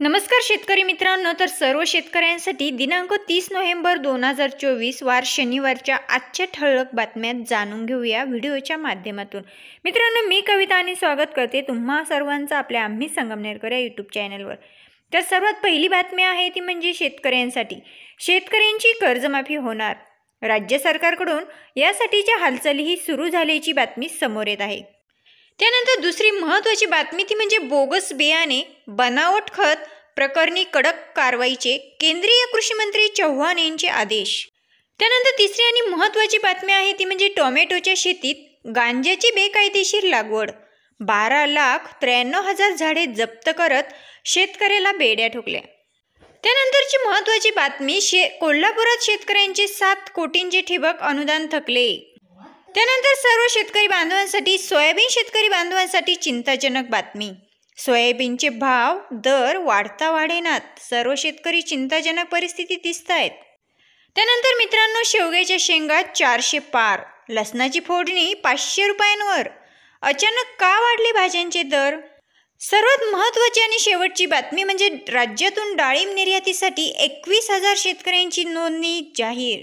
नमस्कार शेतकरी मित्रांनो, तर सर्व शेतकऱ्यांसाठी दिनांक 30 नोव्हेंबर 2024 वार शनिवारच्या आजच्या ठळक बातम्यात जाणून घेऊया व्हिडिओच्या माध्यमातून। मित्रांनो, मी कविता आणि स्वागत करते तुम्हा सर्वांचं आपल्या आम्ही संगमनेरकर या यूट्यूब चॅनलवर। तर सर्वात पहिली बातमी आहे ती म्हणजे शेतकऱ्यांसाठी शेतकऱ्यांची कर्जमाफी होणार। राज्य सरकारकडून यासाठीच्या हालचालीही सुरू झाल्याची बातमी समोर येत आहे। त्यानंतर दुसरी महत्त्वाची बातमी ती म्हणजे बोगस बियाणे बनावट खत प्रकरणी कडक कारवाईचे केंद्रीय कृषी मंत्री चव्हाण यांचे आदेश। त्यानंतर तिसरी आणि महत्त्वाची बातमी आहे ती म्हणजे टोमॅटोच्या शेतीत गांजाची बेकायदेशीर लागवड 12,93,000 झाडे जप्त करत शेतकऱ्याला बेड्या ठोकल्या। त्यानंतरची महत्त्वाची बातमी कोल्हापुरात शेतकऱ्यांचे 7 कोटींचे ठिबक अनुदान थकले। त्यानंतर सर्व शेतकरी बांधवांसाठी सोयाबीन शेतकरी बांधवांसाठी चिंताजनक बातमी। सोयाबीनचे भाव दर वाढेनात, सर्व शेतकरी चिंताजनक परिस्थिती दिसतायत। त्यानंतर मित्रांनो, शेवग्याच्या शेंगा 400 पार, लसणाची फोडणी 500 रुपयांवर। अचानक का वाढले भाज्यांचे दर? सर्वात महत्त्वाची आणि शेवटची बातमी म्हणजे राज्यातून डाळिंब निर्यातीसाठी 21,000 शेतकऱ्यांची नोंदणी जाहीर।